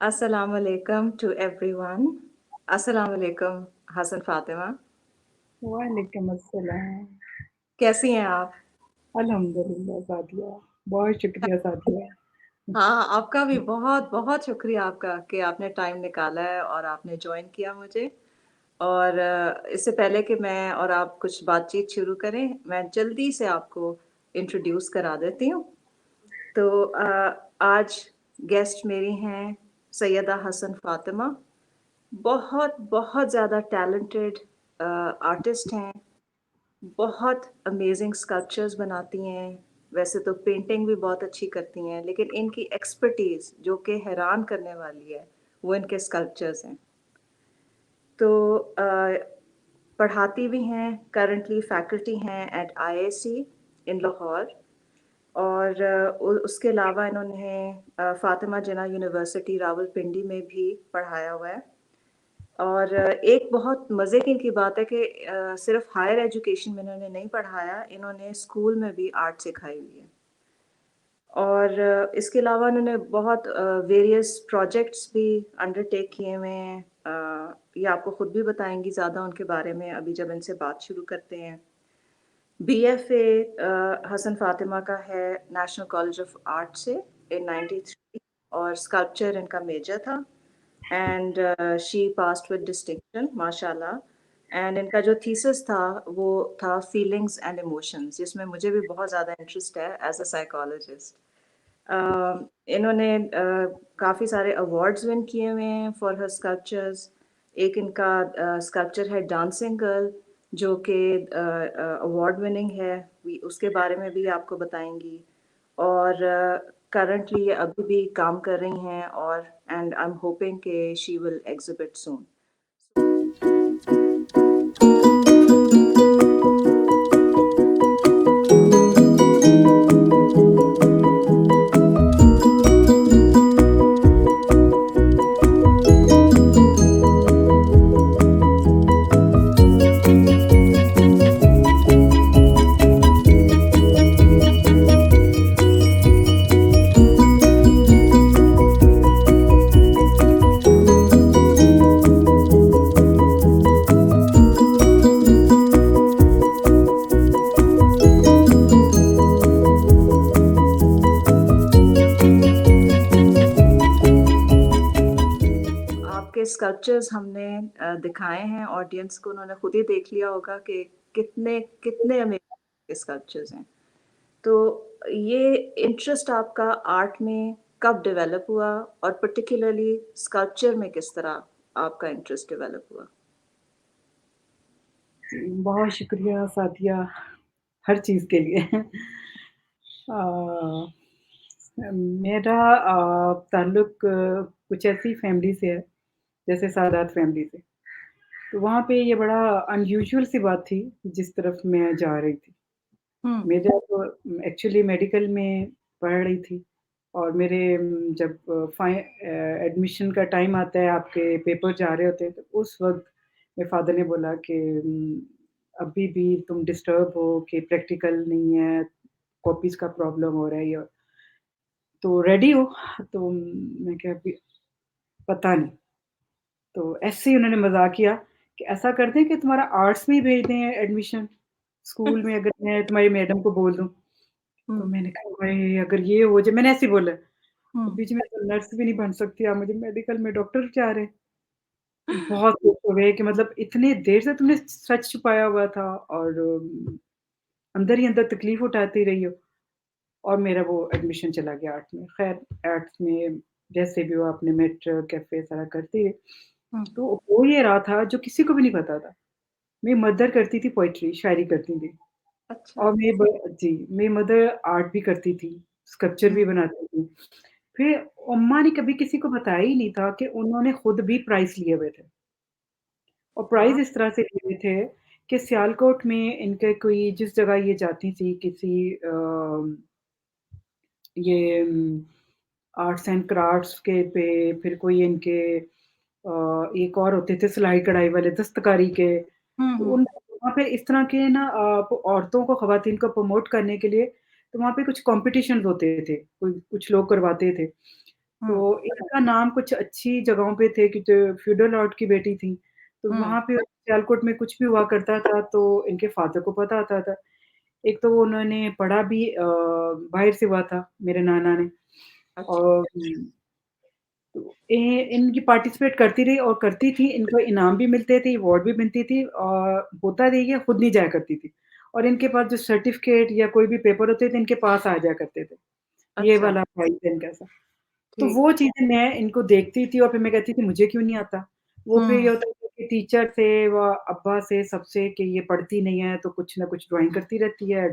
Assalamu alaikum to everyone. Assalamu alaikum Hasan Fatima. वालेकुम अस्सलाम। कैसी हैं आप? अल्हम्दुलिल्लाह सादिया, बहुत शुक्रिया सादिया। हाँ, आपका भी बहुत-बहुत शुक्रिया आपका कि आपने टाइम निकाला है और आपने जॉइन किया मुझे। और इससे पहले कि मैं और आप कुछ बातचीत शुरू करें, मैं जल्दी से आपको इंट्रोड्यूस करा देती हूँ। तो आज गेस्ट मेरी हैं सैयदा हसन फातिमा। बहुत ज़्यादा टैलेंटेड आर्टिस्ट हैं, बहुत अमेज़िंग स्कल्पचर्स बनाती हैं। वैसे तो पेंटिंग भी बहुत अच्छी करती हैं, लेकिन इनकी एक्सपर्टीज़ जो कि हैरान करने वाली है, वो इनके स्कल्पचर्स हैं। तो पढ़ाती भी हैं, करंटली फैकल्टी हैं एट आईआईसी इन लाहौर। और उसके अलावा इन्होंने फातिमा जिन्ना यूनिवर्सिटी रावलपिंडी में भी पढ़ाया हुआ है। और एक बहुत मज़े की इनकी बात है कि सिर्फ़ हायर एजुकेशन में इन्होंने नहीं पढ़ाया, इन्होंने स्कूल में भी आर्ट सिखाई हुई है। और इसके अलावा उन्होंने बहुत वेरियस प्रोजेक्ट्स भी अंडरटेक किए हुए हैं। ये आपको खुद भी बताएँगी ज़्यादा उनके बारे में अभी जब इनसे बात शुरू करते हैं। बीएफए हसन फातिमा का है नेशनल कॉलेज ऑफ आर्ट से इन 93 और स्कल्पचर इनका मेजर था and she passed with distinction माशाल्लाह। एंड इनका जो थीसिस था वो था फीलिंग्स एंड इमोशंस, जिसमें मुझे भी बहुत ज़्यादा इंटरेस्ट है एज अ साइकोलॉजिस्ट। इन्होंने काफ़ी सारे अवार्ड्स विन किए हुए हैं फॉर हर स्कल्पचर्स। एक इनका स्कल्पचर है डांसिंग गर्ल जो कि अवार्ड विनिंग है, उसके बारे में भी आपको बताएंगी। और करंटली ये अभी भी काम कर रही हैं और एंड आई एम होपिंग कि शी विल एग्जिबिट सून। आपके स्कल्पचर्स हमने दिखाए हैं ऑडियंस को, उन्होंने खुद ही देख लिया होगा कि कितने कितने अमेजिंग स्कल्पचर्स हैं। तो ये इंटरेस्ट आपका आर्ट में कब डेवलप हुआ और पर्टिकुलरली स्कल्पचर में किस तरह आपका इंटरेस्ट डेवलप हुआ? बहुत शुक्रिया सादिया हर चीज़ के लिए। अ, मेरा ताल्लुक कुछ ऐसी फैमिली से है, जैसे सादात फैमिली से। तो वहाँ पे ये बड़ा अनयूजुअल सी बात थी, जिस तरफ मैं जा रही थी। हुँ, मेरा तो एक्चुअली मेडिकल में पढ़ रही थी और मेरे जब एडमिशन का टाइम आता है, आपके पेपर जा रहे होते हैं, तो उस वक़्त मेरे फ़ादर ने बोला कि अभी भी तुम डिस्टर्ब हो कि प्रैक्टिकल नहीं है, कॉपीज़ का प्रॉब्लम हो रहा है या तो रेडी हो? तो मैं कहा अभी पता नहीं। तो ऐसे ही उन्होंने मज़ाक किया कि ऐसा करते हैं कि तुम्हारा आर्ट्स में ही भेज दें एडमिशन, स्कूल में अगर मैं तुम्हारी मैडम को बोल दूँ। तो हुँ, मैंने कहा भाई अगर ये हो जाए मैंने ऐसे ही बोला, हुँ। बीच में तो नर्स भी नहीं बन सकती आप मुझे मेडिकल में डॉक्टर चाह रहे हैं। तो बहुत खुश हो गए कि मतलब इतनी देर से तुमने सच छुपाया हुआ था और अंदर ही अंदर तकलीफ़ उठाती रही हो और मेरा वो एडमिशन चला गया आर्ट में। ख़ैर आर्ट्स में जैसे भी हो आपने मेट्रो, कैफ़े सारा करती रही। हुँ, तो हो ये रहा था जो किसी को भी नहीं पता था। मेरी मदर करती थी पोएट्री, शायरी करती थी अच्छा। और मेरी मदर आर्ट भी करती थी, स्कल्पचर हुँ, भी बनाती थी। फिर अम्मा ने कभी किसी को बताया ही नहीं था कि उन्होंने खुद भी प्राइज़ लिए हुए थे और प्राइज़ वाह! इस तरह से लिए हुए थे कि सियालकोट में इनके कोई जिस जगह ये जाती थी किसी ये आर्ट्स एंड क्राफ्ट्स के पे फिर कोई इनके एक और होते थे सिलाई-कढ़ाई वाले दस्तकारी के, हुँ, तो हुँ, उन वहाँ पे इस तरह के ना औरतों को ख़वातीन को प्रमोट करने के लिए तो वहाँ पे कुछ कॉम्पिटिशन्स होते थे, कोई कुछ लोग करवाते थे। हुँ, तो इनका नाम कुछ अच्छी जगहों पे थे कि जो फ्यूडल लॉर्ड की बेटी थी, तो हुँ, वहाँ पे सियालकोट में कुछ भी हुआ करता था तो इनके फ़ादर को पता होता था। एक तो वो उन्होंने पढ़ा भी बाहर से हुआ था मेरे नाना ने अच्छा, और तो इनकी पार्टिसिपेट करती रही और करती थी, इनको इनाम भी मिलते थे, अवार्ड भी मिलती थी और होता ये है खुद नहीं जाया करती थी और इनके पास जो सर्टिफ़िकेट या कोई भी पेपर होते थे, इनके पास आ जाया करते थे। ये अच्छा, वाला प्राइज़ है इनका ऐसा। तो ठीक। वो चीज़ें मैं इनको देखती थी और फिर मैं कहती थी मुझे क्यों नहीं आता? वो फिर ये हुँ, होता था कि टीचर से व अब्बा से सबसे कि ये पढ़ती नहीं है तो कुछ ना कुछ ड्राइंग करती रहती है,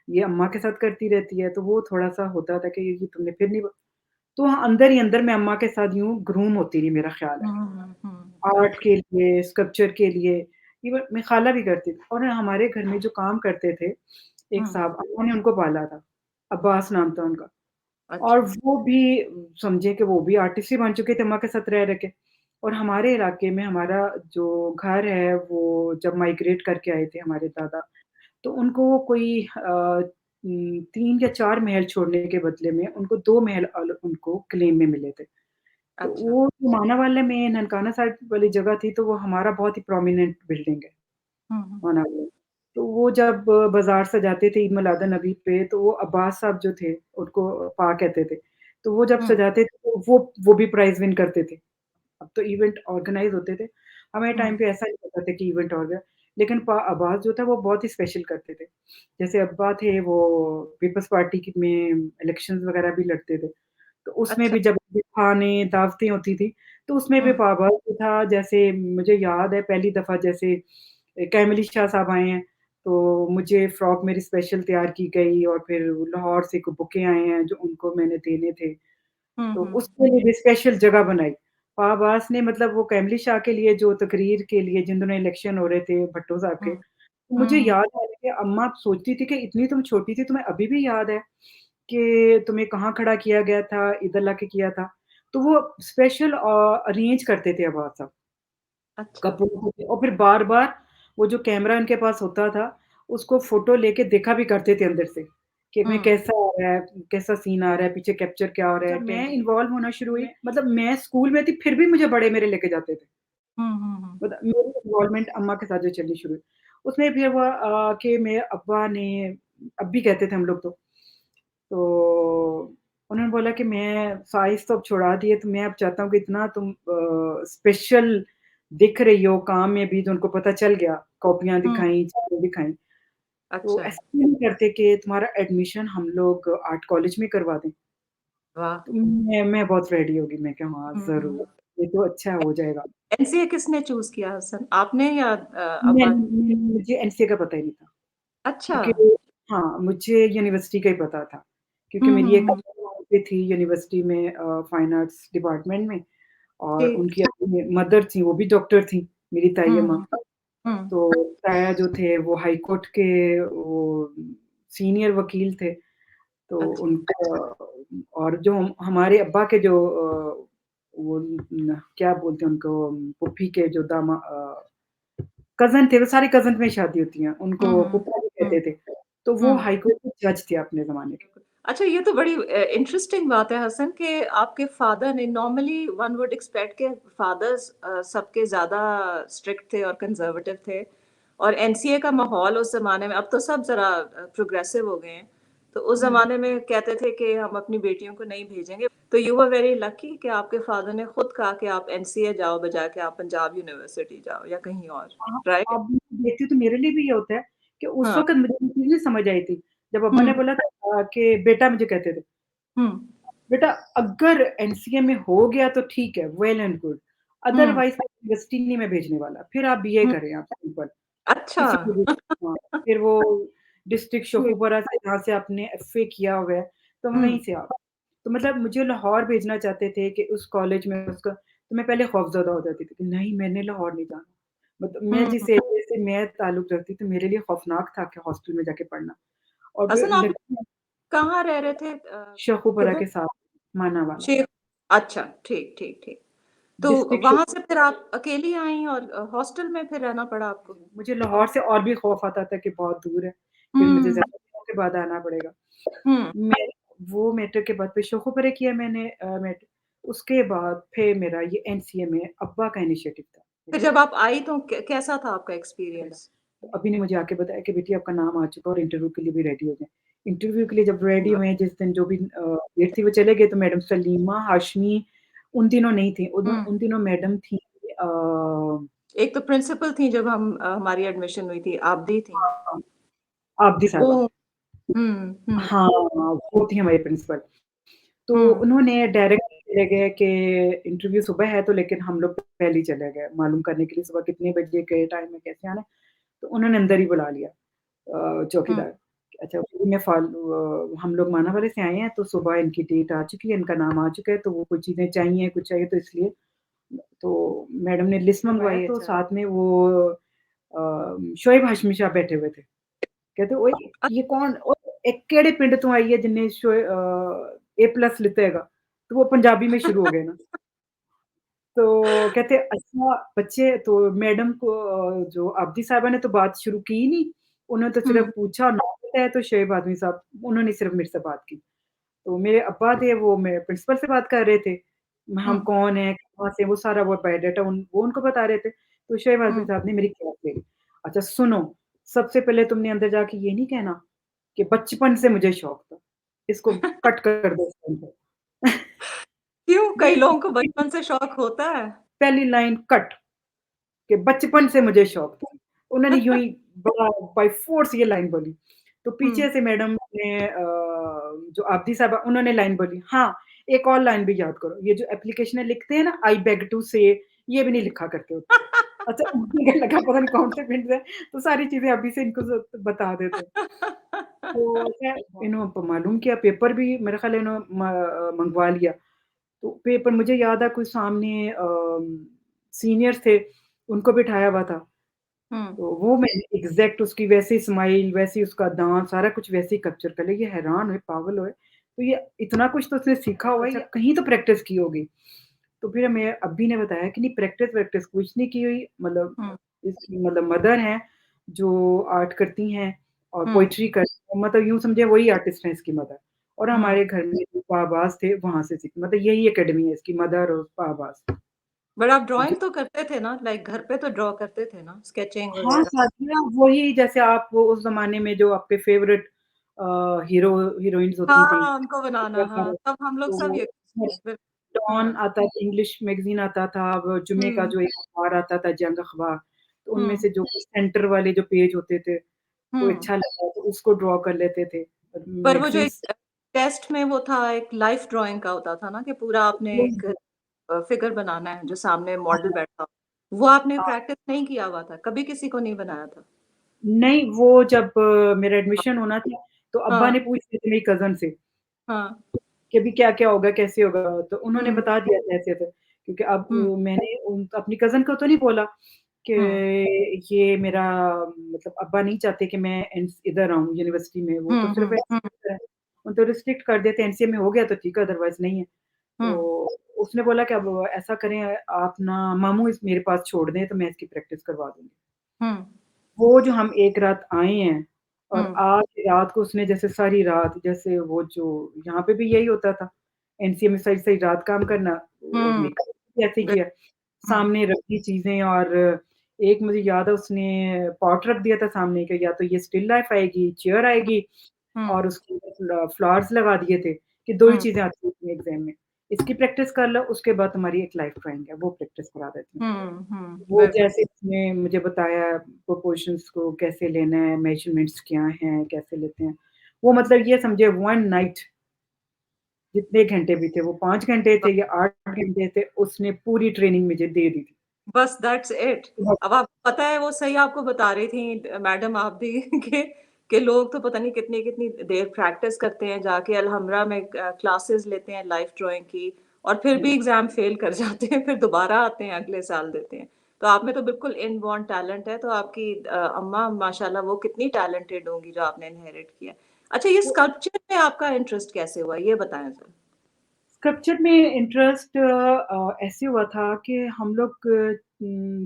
ये अम्मा के साथ करती रहती है, तो वो थोड़ा-सा होता था कि ये तुमने फिर नहीं तो हाँ, अंदर ही अंदर मैं अम्मा के साथ यूँ ग्रूम होती रही मेरा ख़्याल है। हुँ, हुँ, हुँ, आर्ट अच्छा, के लिए, स्कल्पचर के लिए, इवन मैं ख़ाला भी करती थी और हमारे घर में जो काम करते थे, एक हुँ, साहब अम्मा ने उनको पाला था, अब्बास नाम था उनका और अच्छा, वो भी समझिए कि वो भी आर्टिस्ट ही बन चुके थे अम्मा के साथ रह-रह के और हमारे इलाके में हमारा जो घर है, वो जब माइग्रेट करके आए थे हमारे दादा, तो उनको कोई 3 या 4 महल छोड़ने के बदले में उनको 2 महल उनको क्लेम में मिले थे। तो अच्छा, वो मानावाला में ननकाना साहिब वाली जगह थी, तो वो हमारा बहुत ही प्रोमिनेंट बिल्डिंग है, हुँ, हुँ, मानावाला। तो वो जब बाज़ार सजाते थे ईद मिलादुन्नबी पे, तो वो अब्बास साहब जो थे, उनको पा कहते थे। तो वो जब हुँ, सजाते थे, तो वो भी प्राइज़ विन करते थे। अब तो इवेंट ऑर्गेनाइज़ होते थे। हमारे टाइम हुँ, पे ऐसा नहीं होता था कि इवेंट ऑर्गन लेकिन अब्बास जो था वो बहुत ही स्पेशल करते थे। जैसे अब्बा थे वो पीपल्स पार्टी की में इलेक्शंस वगैरह भी लड़ते थे। तो उसमें अच्छा, भी जब भी खाने, दावतें होती थी, तो उसमें भी हुँ, पापा जो था जैसे मुझे याद है पहली दफ़ा जैसे कैमली शाह साहब आए हैं, तो मुझे फ्रॉक मेरी स्पेशल तैयार की गई और फिर लाहौर से कुछ बुके आए हैं जो उनको मैंने देने थे। हुँ, तो हुँ, उसके लिए भी स्पेशल जगह बनाई। अब्बास ने मतलब वो कैमली शाह के लिए जो तकरीर के लिए जिन दिनों इलेक्शन हो रहे थे भट्टो साहब के, हुँ, तो मुझे हुँ, हुँ, याद आया कि अम्मा सोचती थी कि इतनी तुम छोटी थी, तुम्हें अभी भी याद है कि तुम्हें कहाँ खड़ा किया गया था, इधर लाके किया था। तो वो स्पेशल अरेंज करते थे अब्बास साहब, अच्छा, कपड़ों को और फिर बार-बार वो जो कैमरा उनके पास होता था, उसको फ़ोटो लेके देखा भी करते थे अंदर से, कि मैं हुँ, कैसा आ रहा है, कैसा सीन आ रहा है, पीछे कैप्चर क्या हो रहा है। जब मैं इन्वॉल्व होना शुरू हुई, मतलब मैं स्कूल में थी, फिर भी मुझे बड़े मेरे लेके जाते थे। हुँ, हुँ, हुँ, मतलब मेरी इन्वॉल्वमेंट अम्मा के साथ जो चलनी शुरू हुई। उसमें फिर हुआ कि मेरे अब्बा ने अब भी कहते थे हम लोग तो उन्होंने बोला कि मैं साइज़ तो अब छुड़ा दिए, तो मैं अब चाहता हूँ कि इतना तुम स्पेशल दिख रही हो काम में भी, तो उनको पता चल गया, कॉपियाँ हुँ, दिखाई, चीज़ें दिखाई। तो अच्छा, ऐसा क्यों नहीं करते कि तुम्हारा एडमिशन हम लोग आर्ट कॉलेज में करवा दें? वाह! तो मैं बहुत रेडी हो गई, मैं कहा हाँ, हुँ, हुँ। ज़रूर, ये तो अच्छा हो जाएगा। एनसीए किसने चूज़ किया हसन? आपने या मैं अब्बा? मुझे एमसीए का पता ही नहीं था। अच्छा। क्योंकि हाँ, मुझे यूनिवर्सिटी का ही पता था, क्योंकि हुँ, मेरी हुँ, एक हुँ, कज़िन वहीं पे थी यूनिवर्सिटी में फाइन आर्ट्स डिपार्टमेंट में और ठीक। उनकी अपनी मदर थी, वो भी डॉक्टर थी, मेरी ताई हुँ, अम्मा। हुँ, हुँ, तो ताया जो थे वो हाई कोर्ट के वो सीनियर वकील थे, तो अच्छा। उनका और जो हमारे अब्बा के जो वो क्या बोलते हैं उनको फूफी के जो कज़िन थे, वो सारी कज़िन में शादी होती हैं, हुँ, उनको हुँ, फूफा भी हुँ, कहते थे। तो वो हुँ। हाई कोर्ट के जज थे अपने ज़माने के। अच्छा, ये तो बड़ी इंटरेस्टिंग बात है हसन कि आपके फादर ने नॉर्मली वन वुड एक्सपेक्ट के फादर्स सबके ज़्यादा स्ट्रिक्ट थे और कंज़र्वेटिव थे और एनसीए का माहौल उस ज़माने में अब तो सब ज़रा प्रोग्रेसिव हो गए हैं। तो उस हुँ। ज़माने में कहते थे कि हम अपनी बेटियों को नहीं भेजेंगे। तो यू वर वेरी लकी कि आपके फादर ने खुद कहा कि आप एनसीए जाओ बजाए कि आप पंजाब यूनिवर्सिटी जाओ या कहीं और, हाँ, राइट? अब देखती हूँ तो मेरे लिए भी ये होता है कि उस हाँ। वक़्त मुझे ये चीज़ नहीं समझ आई थी। जब अब्बा ने हुँ, बोला था कि बेटा मुझे कहते थे, हुँ, बेटा अगर एमसीए में हो गया तो ठीक है, well and good, hmm, otherwise मैं यूनिवर्सिटी नहीं मैं भेजने वाला, फिर आप बीए हुँ। करें आप सिंपल, अच्छा। किसी को भी हाँ, फिर वो डिस्ट्रिक्ट शोखीपुरा से जहाँ से आपने एफए किया हुआ है, तो हुँ, वहीं से आप तो मतलब मुझे लाहौर भेजना चाहते थे कि उस कॉलेज में उसका तो मैं पहले खौफ़ज़दा हो जाती थी कि नहीं मैंने लाहौर नहीं जाना। मतलब मैं हुँ। जिस एरिया से मैं ताल्लुक़ रखती थी, मेरे लिए खौफ़नाक था कि हॉस्टल में जाके पढ़ना और फिर हसन आप लड़कियाँ कहाँ रह रहे थे? शोखीपुरा किधर? के साथ मानावाला शेख अच्छा, ठीक, ठीक, ठीक। तो डिस्ट्रिक्ट वहाँ से फिर आप अकेली आईं और हॉस्टल में फिर रहना पड़ा आपको? मुझे लाहौर से और भी खौफ़ आता था कि बहुत दूर है, फिर मुझे हुँ, ज़्यादा दिनों के बाद आना पड़ेगा। हुँ, मैं वो मैट्रिक के बाद फिर शोखीपुरा किया मैंने मैट्रिक उसके बाद फिर मेरा ये एनसीए में अब्बा का इनिशिएटिव था। फिर जब आप आई तो कैसा था आपका मिला। एक्सपीरियंस? तो अभी ने मुझे आके बताया कि बेटी आपका नाम आ चुका है और इंटरव्यू के लिए भी रेडी हो जाएँ। इंटरव्यू के लिए जब रेडी हुए जिस दिन जो भी डेट थी वो चले गए तो मैडम सलीमा, हाशमी उन दिनों नहीं थी। हुँ। उन दिनों मैडम थी एक तो प्रिंसिपल थी जब हमारी एडमिशन हुई थी, आबदी थी। हाँ, आबदी साहबा। ओह! हुँ, हुँ, हाँ, वो थी हमारी प्रिंसिपल। तो हुँ, उन्होंने डायरेक्ट चले गए कि इंटरव्यू सुबह है तो लेकिन हम लोग पहले ही चले गए मालूम करने के लिए सुबह कितने बजे के टाइम में कैसे आना है। तो उन्होंने अंदर ही बुला लिया हुँ, चौकीदार। अच्छा हम लोग मानावाले से आए हैं तो सुबह इनकी डेट आ चुकी है, इनका नाम आ चुका है तो वो कुछ चीज़ें चाहिए, कुछ चाहिए तो इसलिए तो मैडम ने लिस्ट मँगवाई तो अच्छा। साथ में वो शोएब हाशमी साहब बैठे हुए थे। कहते ओए अ, ये कौन ओए केड़े पिंड तों आई है जिन्ने ए प्लस लिते हैगा? तो वो पंजाबी में शुरू हो गए ना। तो कहते अच्छा बच्चे तो मैडम को जो आबदी साहिबा ने तो बात शुरू की ही नहीं। उन्होंने तो सिर्फ़ हुँ, पूछा नाम बताया तो शोएब आज़मी साहब उन्होंने सिर्फ़ मेरे से बात की। तो मेरे अब्बा थे वो मेरे प्रिंसिपल से बात कर रहे थे। हुँ, हम कौन हैं, कहाँ से वो सारा वो बायोडाटा वो उनको बता रहे थे। तो शोएब आज़मी हुँ। साहब ने मेरी क्लास ले ली। अच्छा सुनो, सबसे पहले तुमने अंदर जाके ये नहीं कहना कि बचपन से मुझे शौक था। इसको कट कर दो फ़ोन पे। क्यों? कई लोगों को बचपन से शौक होता है। पहली लाइन कट। कि बचपन से मुझे शौक था। उन्होंने यूँ ही बड़ा बाय फ़ोर्स ये लाइन बोली। तो हुँ। पीछे से मैडम ने जो आबदी साहबा उन्होंने लाइन बोली, हाँ, एक और लाइन भी याद करो, ये जो एप्लीकेशन में लिखते हैं ना आई बेग टू से ये भी नहीं लिखा करते होते। अच्छा मुझे लगा पता नहीं कौन से पिंड से, तो सारी चीज़ें अभी से इनको बता देते हैं। तो खैर इन्हों प मालूम किया पेपर भी मेरे ख़्याल है मँगवा लिया। तो पेपर मुझे याद है कोई सामने सीनियर्स थे, उनको बिठाया हुआ था। हुँ, तो वो मैंने एग्ज़ैक्ट उसकी वैसी स्माइल, वैसी उसका दाँत, सारा कुछ वैसे ही कैप्चर कर लिया। ये हैरान हुए, पागल हुए। तो ये इतना कुछ तो उसने सीखा हुआ है, अच्छा कहीं तो प्रैक्टिस की होगी। तो फिर मैं अब्बी ने बताया कि नहीं प्रैक्टिस-वैक्टिस कुछ नहीं की हुई, मतलब हुँ, इसकी मतलब मदर हैं, जो आर्ट करती हैं और हुँ, पोएट्री करती हैं, मतलब यूँ समझिए वही आर्टिस्ट हैं इसकी मदर। और हुँ। हमारे घर में जो पाबाज़ थे, वहाँ से सीखी मतलब यही अकेडमी है इसकी मदर और पाबाज़। बट आप ज ड्राइंग तो करते थे ना? लाइक घर पे तो ड्रॉ करते थे ना? स्केचिंग हाँ, वगैरह? साथिया वही जैसे आप वो उस ज़माने में जो आपके फ़ेवरेट हीरो हीरोइन्स होती थी। हाँ, उनको बनाना, हाँ, तब हम लोग सब तो ये करते थे। फिर डॉन हाँ, आता था, इंग्लिश मैगज़ीन आता था, वो जुम्मे का हुँ, जो एक अखबार आता था जंग अखबार, तो उनमें हुँ, से जो सेंटर वाले जो पेज होते थे, कोई हुँ। अच्छा लगा तो उसको ड्रॉ कर लेते थे। और पर वो जो मैगज़ीन्स एक टेस्ट में वो था एक लाइफ ड्राइंग का होता था ना कि पूरा आपने एक फिगर बनाना है जो सामने मॉडल हाँ, बैठा हो। वो आपने हाँ। प्रैक्टिस नहीं किया हुआ था, कभी किसी को नहीं बनाया था? नहीं, वो जब मेरा एडमिशन होना था, तो अब्बा हाँ, ने पूछ लिया था मेरी कज़िन से हाँ। कि अभी क्या-क्या होगा, कैसे होगा? तो उन्होंने हुँ, बता दिया था ऐसे-ऐसे, क्योंकि अब हुँ, मैंने अपनी कज़िन को तो नहीं बोला कि हुँ, ये मेरा मतलब अब्बा नहीं चाहते कि मैं इधर आऊँ यूनिवर्सिटी में, वो तो हुँ, सिर्फ़ हुँ, हुँ, ऐसे ही वो तो रिस्ट्रिक्ट कर देते हैं, एनसीए में हो गया तो ठीक है, अदरवाइज़ नहीं है। हुँ, तो उसने बोला कि अब ऐसा करें आप ना मामू इस मेरे पास छोड़ दें, तो मैं इसकी प्रैक्टिस करवा दूँगी। हुँ, वो जो हम एक रात आए हैं और हुँ, आज रात को उसने जैसे सारी रात जैसे वो जो यहाँ पे भी यही होता था, एनसीए में सारी-सारी रात काम करना और हुँ, मेकअप भी ऐसे ही बिल किया। हुँ, सामने रखी चीज़ें और एक मुझे याद है उसने पॉट रख दिया था सामने कि या तो ये स्टिल लाइफ़ आएगी, चेयर आएगी हुँ, और उसके ऊपर फ्लावर्स लगा दिए थे कि 2 ही हुँ, चीज़ें आती हैं एग्ज़ाम में। इसकी प्रैक्टिस कर लो, उसके बाद तुम्हारी एक लाइफ़ ड्राइंग है, वो प्रैक्टिस करा देती हूँ। हुँ, हुँ, वो बिल्कुल। जैसे उसने मुझे बताया प्रोपोर्शंस को कैसे लेना है, मेज़रमेंट्स क्या हैं, कैसे लेते हैं। वो मतलब ये समझिए 1 नाइट जितने घंटे भी थे, वो 5 घंटे थे या 8 घंटे थे, उसने पूरी ट्रेनिंग मुझे दे दी थी। बस दैट्स इट। अब आपको पता है वो सही आपको बता रही थी मैडम आप भी कि लोग तो पता नहीं कितनी-कितनी देर प्रैक्टिस करते हैं जाके अलहम्रा में क्लासेस लेते हैं लाइफ ड्राइंग की और फिर भी एग्ज़ाम फेल कर जाते हैं, फिर दोबारा आते हैं अगले साल देते हैं। तो आप में तो बिल्कुल इनबॉर्न टैलेंट है, तो आपकी अम्मा माशाल्लाह वो कितनी टैलेंटेड होंगी जो आपने इनहेरिट किया। अच्छा ये स्कल्पचर में आपका इंटरेस्ट कैसे हुआ? ये बताएँ ज़रा? स्कल्पचर में इंटरेस्ट ऐसे हुआ था कि हम लोग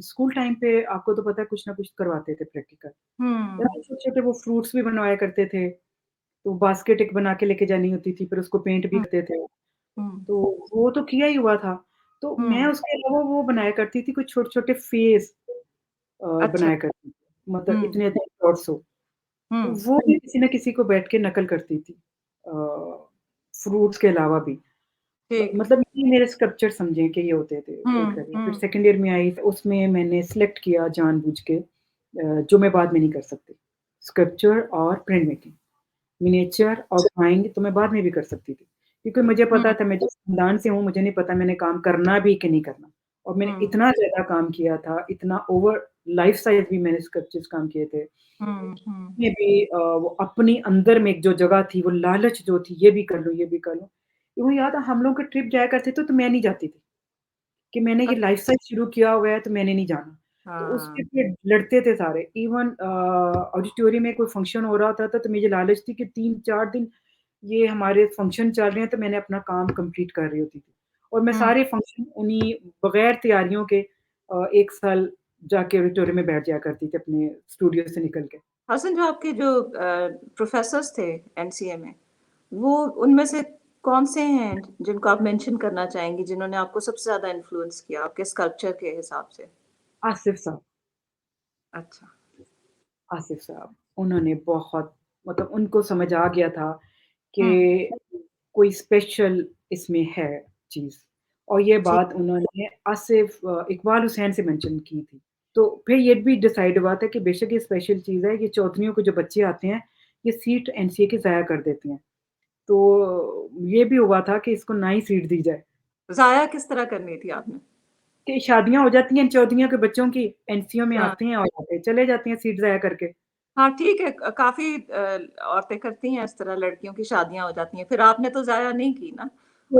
स्कूल टाइम पे आपको तो पता है कुछ ना कुछ करवाते थे प्रैक्टिकल। हुँ, यार छोटे-छोटे वो फ्रूट्स भी बनवाया करते थे, तो बास्केट एक बना के लेके जानी होती थी, फिर उसको पेंट भी हुँ, करते थे। हुँ, तो वो तो किया ही हुआ था। तो मैं हुँ, उसके अलावा वो बनाया करती थी कुछ छोटे-छोटे फेस अच्छा, बनाया करती थी। मतलब हुँ, इतने-इतने डॉट्स हो। तो हुँ, वो भी किसी न किसी को बैठ के नकल करती थी। फ्रूट्स के अलावा भी। ठीक, मतलब ये मेरे स्कल्पचर समझें कि ये होते थे हुँ, बेसिकली। फिर हुँ, सेकंड ईयर में आई तो उसमें मैंने सिलेक्ट किया जानबूझ के जो मैं बाद में नहीं कर सकती। स्कल्पचर और प्रिंट मेकिंग। मिनिएचर और ड्राइंग तो मैं बाद में भी कर सकती थी। क्योंकि मुझे पता हुँ, था मैं जिस ख़ानदान से हूँ, मुझे नहीं पता मैंने काम करना भी कि नहीं करना। और मैंने हुँ, इतना ज़्यादा काम किया था, इतना ओवर लाइफ़ साइज़ भी मैंने स्कल्पचर्स काम किए थे। हुँ, हुँ, उसमें भी वो अपनी अंदर में एक जो जगह थी, वो लालच जो थी, ये भी कर लूँ, ये भी कर लूँ। वो याद है हम लोग के ट्रिप जाया करते थे, तो मैं नहीं जाती थी, कि मैंने ये अच्छा, लाइफ़ शुरू किया हुआ है, तो मैंने नहीं जाना। तो उसके हाँ, लिए लड़ते थे सारे। इवन ऑडिटोरियम में कोई फंक्शन हो रहा होता था, तो मुझे लालच थी कि 3-4 दिन ये हमारे फंक्शन चल रहे हैं, तो मैंने अपना काम कंप्लीट कर रही होती थी। और मैं हुँ। सारे फंक्शन उन्हीं बगैर तैयारियों के 1 साल जाके ऑडिटोरियम में बैठ जाया करती थी अपने स्टूडियो से निकल के। हसन जो आपके जो प्रोफ़ेसर्स थे एनसीए में, वो उनमें से कौन-से हैं जिनको आप मेंशन करना चाहेंगी, जिन्होंने आपको सबसे ज़्यादा इन्फ्लुएंस किया आपके स्कल्पचर के हिसाब से? आसिफ साहब। अच्छा। आसिफ साहब, उन्होंने बहुत मतलब उनको समझ आ गया था हुँ, कि कोई स्पेशल इसमें है चीज़ और ये ठीक। बात उन्होंने आसिफ इकबाल हुसैन से मेंशन की थी। तो फिर ये भी डिसाइड हुआ था कि बेशक ये स्पेशल चीज़ है, ये चौधरियों के जो बच्चे आते हैं, ये सीट एनसीए की ज़ाया कर देते हैं। तो ये भी हुआ था कि इसको ना ही सीट दी जाए, ज़ाया किस तरह करनी थी आपने? कि शादियाँ हो जाती हैं चौधरियों के बच्चों की, एनसीओ में हाँ, आते हैं और आगे चले जाते हैं सीट ज़ाया करके। हाँ, ठीक है काफ़ी औरतें करती हैं इस तरह लड़कियों की शादियाँ हो जाती हैं, फिर आपने तो ज़ाया नहीं की ना?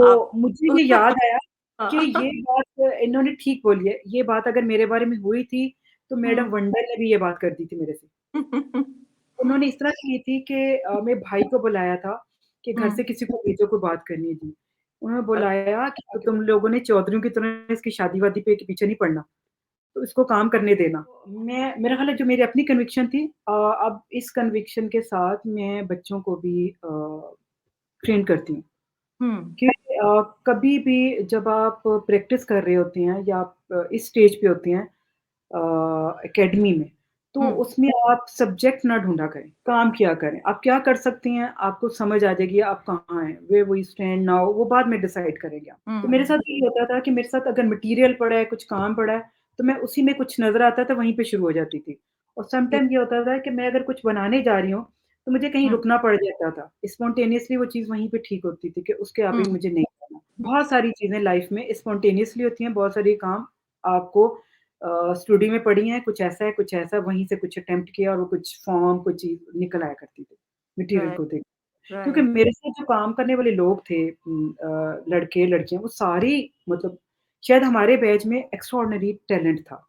आप तो मुझे ये याद आया कि हाँ। ये बात इन्होंने ठीक बोली है। ये बात अगर मेरे बारे में हुई थी, तो मैडम हुँ। वंडर ने भी ये बात कर दी थी मेरे से। उन्होंने इस तरह की थी कि मेरे भाई को बुलाया था कि घर से हुँ, किसी को भेजो कोई बात करनी है जी। उन्होंने अ, बुलाया कि तो तुम लोगों ने चौधरियों की तरह इसकी शादी-वादी पे के पीछे नहीं पड़ना, तो इसको काम करने देना। मैं मेरा ख़्याल है जो मेरी अपनी कन्विक्शन थी अब इस कन्विक्शन के साथ मैं बच्चों को भी ट्रेन करती हूँ। हुँ, कि कभी भी जब आप प्रैक्टिस कर रहे होते हैं या आप इस स्टेज पे होते हैं एकेडमी में, तो हुँ, उसमें आप सब्जेक्ट ना ढूँढा करें, काम किया करें। आप क्या कर सकते हैं, आपको समझ आ जाएगी आप कहाँ हैं, वेयर वी स्टैंड नाउ वो बाद में डिसाइड करेंगे आप। तो मेरे हुँ, साथ यही होता था कि मेरे साथ अगर मटीरियल पड़ा है, कुछ काम पड़ा है, तो मैं उसी में कुछ नज़र आता था, वहीं पे शुरू हो जाती थी। और सम ठीक, टाइम ये होता था कि मैं अगर कुछ बनाने जा रही हूँ, तो मुझे कहीं हुँ, रुकना पड़ जाता था। स्पॉन्टेनियसली वो चीज़ वहीं पे ठीक होती थी कि उसके आगे हुँ, मुझे नहीं जाना। बहुत सारी चीज़ें लाइफ़ में स्पॉन्टेनियसली होती हैं, बहुत सारे काम आपको स्टूडियो में पड़ी हैं, कुछ ऐसा, वहीं से कुछ अटेम्प्ट किया और वो कुछ फॉर्म, कुछ चीज़ निकल आया करती थी, मटीरियल राइट, को देख क्योंकि राइट, मेरे साथ जो काम करने वाले लोग थे लड़के-लड़कियाँ वो सारे मतलब शायद हमारे बैच में एक्स्ट्राऑर्डिनरी टैलेंट था,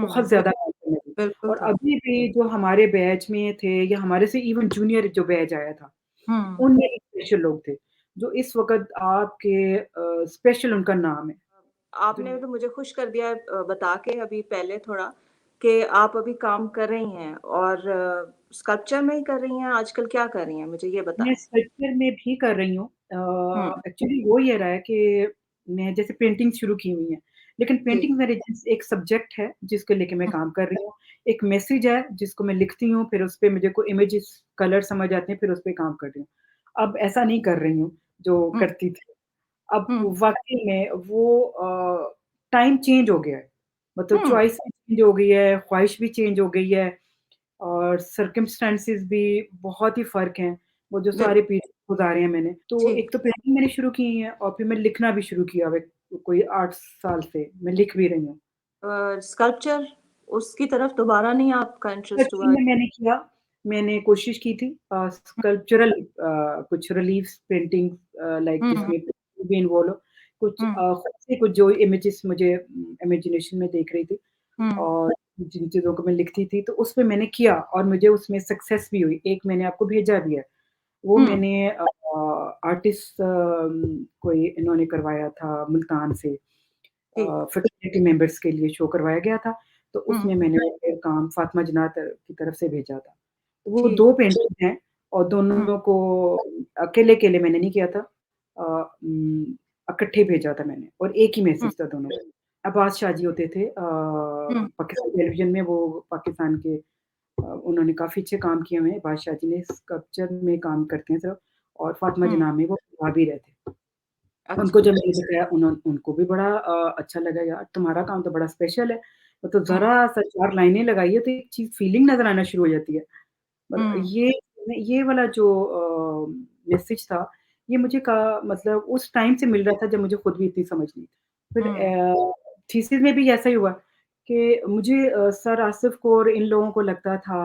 बहुत हुँ, ज़्यादा काम करने की बिल्कुल और था। अभी भी जो हमारे बैच में थे या हमारे से इवन जूनियर जो बैच आया था, हुँ, उनमें भी स्पेशल लोग थे, जो इस वक़्त आपके स्पेशल उनका नाम है, आपने दुनिया तो मुझे खुश कर दिया बता के अभी पहले थोड़ा कि आप अभी काम कर रही हैं और स्कल्पचर में ही कर रही हैं, आजकल क्या कर रही हैं? मुझे ये मैं बताएँ? स्कल्पचर में भी कर रही हूँ। हुँ, एक्चुअली हो ये रहा है कि मैं जैसे पेंटिंग शुरू की हुई है, लेकिन जी, पेंटिंग मेरे जिस एक सब्जेक्ट है, जिसको लेके मैं हुँ, काम कर रही हूँ। एक मैसेज है, जिसको मैं लिखती हूँ, फिर उसपे मुझे को इमेजेस, कलर समझ आते हैं, फिर उसपे काम कर रही हूँ। अब ऐसा नहीं कर रही हूँ, जो हुँ, करती थी। अब हुँ, वाक़ई में वो टाइम चेंज हो गया है। मतलब हुँ, चॉइस भी चेंज हो गई है, ख़्वाहिश भी चेंज हो गई है। और सर्कमस्टेंसेस भी बहुत ही फ़र्क हैं, वो जो बिल सारे पीरियड गुज़ारे हैं मैंने। तो जी एक तो पेंटिंग मैंने शुरू की है और फिर मैं लिखना भी शुरू किया हुआ है, कोई 8 साल से मैं लिख भी रही हूँ। स्कल्पचर उसकी तरफ दोबारा नहीं आपका इंटरेस्ट सर्चिंग हुआ? में मैंने किया, मैंने कोशिश की थी स्कल्पचरल कुछ रिलीफ़ पेंटिंग लाइक हुँ, हुँ, जिसमें भी इन्वॉल्व हो, कुछ हुँ, खुद से कुछ जो इमेजेस मुझे इमेजिनेशन में देख रही थी हुँ, और जिन चीज़ों को मैं लिखती थी, तो उसपे मैंने किया और मुझे उसमें सक्सेस भी हुई। एक मैंने आपको भेजा भी है। वो हुँ, मैंने आर्टिस्ट कोई इन्होंने करवाया था मुल्तान से जी, फैकल्टी मेंबर्स के लिए शो करवाया गया था, तो हुँ, उसमें मैंने फिर काम फ़ातिमा जन्नत की तरफ से भेजा था। तो वो ठीक, 2 पेंटिंग हैं और हुँ, दोनों को अकेले-अकेले मैंने नहीं किया था। अ, इकट्ठे भेजा था मैंने और एक ही हुँ, मैसेज था दोनों का। अब्बास शाह जी होते थे हुँ, पाकिस्तान टेलीविज़न में वो पाकिस्तान के उन्होंने काफ़ी अच्छे काम किए हुए हैं। अब्बास शाह जी ने स्कल्पचर में काम करते हैं सिर्फ़ और फ़ातिमा हुँ, जिन्ना में वो भाभी रहते। उनको अच्छा। जब मैंने बताया उनको भी बड़ा अच्छा लगा यार तुम्हारा काम तो बड़ा स्पेशल है। वो तो हुँ, ज़रा-सा 4 लाइनें लगाई है तो एक चीज़ फीलिंग नज़र आना शुरू हो जाती है। पर हुँ, ये वाला जो मैसेज था, ये मुझे का मतलब उस टाइम से मिल रहा था जब मुझे खुद भी इतनी समझ नहीं थी। फिर हुँ, थीसिस में भी ऐसा ही हुआ कि मुझे सर आसिफ को और इन लोगों को लगता था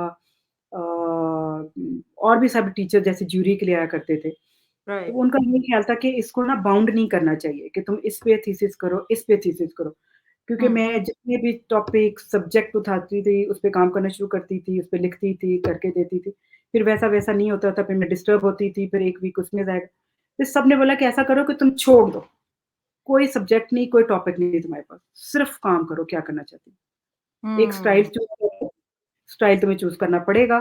और भी सब टीचर जैसे ज्यूरी के लिए आया करते थे। तो राइट। उनका ये ख्याल था कि इसको ना बाउंड नहीं करना चाहिए कि तुम इस पे थीसिस करो, इस पे थीसिस करो। क्योंकि हुँ, मैं जितने भी टॉपिक, सब्जेक्ट उठाती थी, उस पे काम करना शुरू करती थी, उस पे लिखती थी, करके देती थी। फिर वैसा-वैसा नहीं होता था, फिर मैं डिस्टर्ब होती थी, फिर 1 वीक उसमें जाएगा। फिर सबने बोला कि ऐसा करो कि तुम छोड़ दो, कोई सब्जेक्ट नहीं, कोई टॉपिक नहीं तुम्हारे पास, सिर्फ़ काम करो, क्या करना चाहती हो। एक स्टाइल हुँ, चूज़ करो, स्टाइल तुम्हें चूज़ करना पड़ेगा।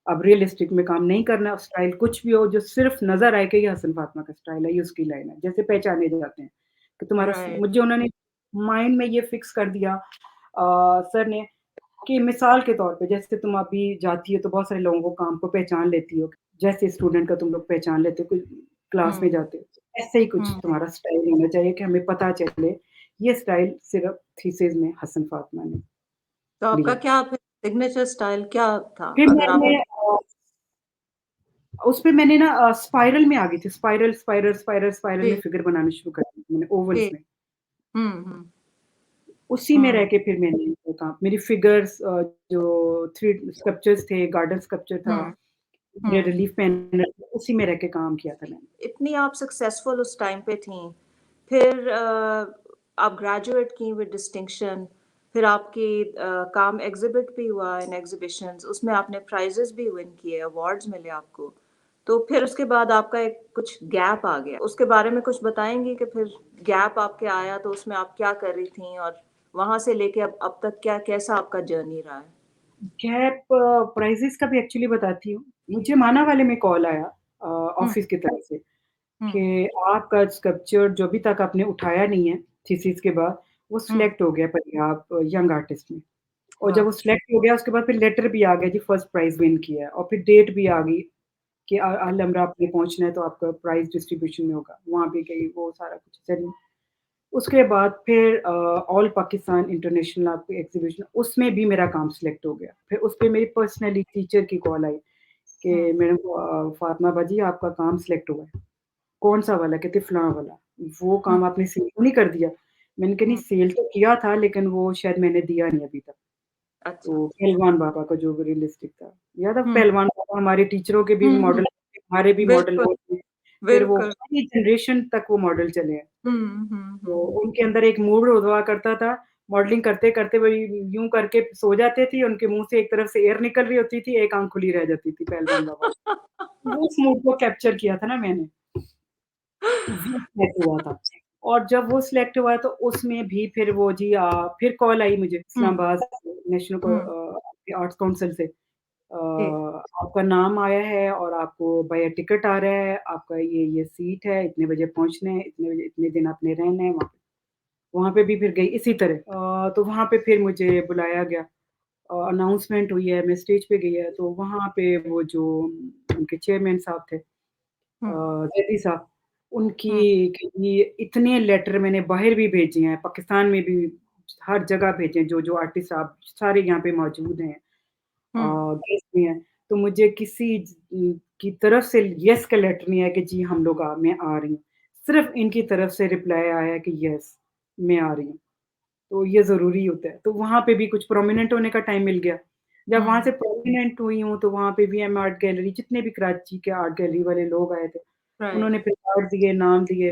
अब रियलिस्टिक में काम नहीं करना, स्टाइल कुछ भी हो जो सिर्फ़ नज़र आए कि ये हसन फातिमा का स्टाइल है, ये उसकी लाइन है, जैसे पहचाने जाते हैं कि तुम्हारा स राइट। मुझे उन्होंने माइंड में ये फ़िक्स कर दिया सर ने कि मिसाल के तौर पे जैसे तुम अभी जाती हो तो बहुत सारे लोगों को काम को पहचान लेती हो, जैसे स्टूडेंट का तुम लोग पहचान लेते हो, कोई क्लास में हुँ, जाते हो, ऐसे ही कुछ हुँ। तुम्हारा स्टाइल होना चाहिए कि हमें पता चले, ये स्टाइल सिर्फ़ थीसिस में हसन फातिमा ने तो आपका लिया है। क्या फिर सिग्नेचर स्टाइल क्या था? फिर अगर आप मैंने उसपे मैंने ना स्पाइरल में आ गई थी, स्पाइरल में जी, फिगर बनाना शुरू कर दी थी मैंने ओवल्स जी। में। हुँ, हुँ, उसी में रह हुँ, के फिर मैंने वो काम मेरी फिगर्स जो 3 स्कल्पचर्स थे, गार्डन स्कल्पचर था, हुँ, मेरे हुँ। रिलीफ पैनल उसी में रह के काम किया था मैंने। इतनी आप सक्सेसफुल उस टाइम पे थीं, फिर आप ग्रेजुएट की विद डिस्टिंक्शन, फिर आपकी काम एग्ज़िबिट भी हुआ इन एग्ज़िबिशन्स, उसमें आपने प्राइज़ेज़ भी विन किए, अवार्ड्स मिले आपको। तो फिर उसके बाद आपका एक कुछ गैप आ गया, उसके बारे में कुछ बताएँगी कि फिर गैप आपके आया तो उसमें आप क्या कर रही थीं और वहाँ से लेके अब तक क्या कैसा आपका जर्नी रहा है? गैप प्राइज़ेज़ का भी एक्चुअली बताती हूँ। मुझे माना वाले में कॉल आया हुँ, ऑफ़िस की तरफ से हुँ, कि आपका स्कल्पचर जो अभी तक आपने उठाया नहीं है थीसिस के बाद, वो हुँ, सिलेक्ट हो गया पंजाब यंग आर्टिस्ट में। और जब वाह! वो सिलेक्ट हो गया उसके बाद फिर लेटर भी आ गया जी फर्स्ट प्राइज़ विन किया है और फिर डेट भी आ गई कि अलहम्रा आपने पहुँचना है तो आपका प्राइज़ डिस्ट्रीब्यूशन में होगा। वहाँ भी गई वो सारा कुछ चली। उसके बाद फिर ऑल पाकिस्तान इंटरनेशनल आपकी एग्ज़िबिशन उसमें भी मेरा काम सिलेक्ट हो गया। फिर उसपे मेरी पर्सनली टीचर की कॉल आई कि हुँ, मैडम फातिमा बाजी आपका काम सिलेक्ट हुआ है। कौन-सा वाला? कहती फलाँ वाला। वो हुँ, काम आपने सेल तो नहीं कर दिया? मैंने कहा नहीं हुँ, सेल तो किया था लेकिन वो शायद मैंने दिया नहीं अभी तक। अच्छा। तो पहलवान बाबा का जो रियलिस्टिक था। याद है हुँ, पहलवान बाबा हमारे टीचरों के भी हुँ, हुँ, मॉडल हमारे भी मॉडल बिल्कुल, वो थे। फिर वो बिल्कुल। पूरी जनरेशन तक वो मॉडल चले हैं। हुँ, हुँ, तो हुँ। उनके अंदर एक मूड हुआ करता था, मॉडलिंग करते-करते वो यूँ करके सो जाते थे, उनके मुँह से एक तरफ से एयर निकल रही होती थी, एक आँख खुली रह जाती थी पहलवान बाबा की। वो उस मूड को कैप्चर किया था ना मैंने, वो सिलेक्ट हुआ था। और जब वो सिलेक्ट हुआ तो उसमें भी फिर वो जी फिर कॉल आई मुझे हुँ, इस्लामाबाद नेशनल हुँ, आर्ट्स काउंसिल से। जी, आपका नाम आया है और आपको बाय टिकट आ रहा है, आपका ये सीट है, इतने बजे पहुँचना है, इतने बजे इतने दिन आपने रहना है वहाँ पे। वहाँ पे भी फिर गई इसी तरह तो वहाँ पे फिर मुझे बुलाया गया अनाउंसमेंट हुई है, मैं स्टेज पे गई है, तो वहाँ पे वो जो उनके चेयरमैन साहब थे हुँ, ज़ैदी साहब, हुँ, उनकी कि इतने लेटर मैंने बाहर भी भेजे हैं, पाकिस्तान में भी हर जगह भेजे हैं, जो-जो आर्टिस्ट साहब सारे यहाँ पे मौजूद हैं हुँ, गेस्ट भी हैं। तो मुझे किसी की तरफ से येस का लेटर नहीं आया कि जी हम लोग मैं आ रही हूँ। सिर्फ़ इनकी तरफ से रिप्लाई आया कि येस, मैं आ रही हूँ। तो ये ज़रूरी होता है। तो वहाँ पे भी कुछ प्रोमिनेंट होने का टाइम मिल गया। जब वहाँ हुँ, से प्रोमिनेंट हुई हूँ, तो वहाँ पे वीएम आर्ट गैलरी जितने भी कराची के आर्ट गैलरी वाले लोग आए थे, राइट, उन्होंने फिर कार्ड दिए, नाम दिए।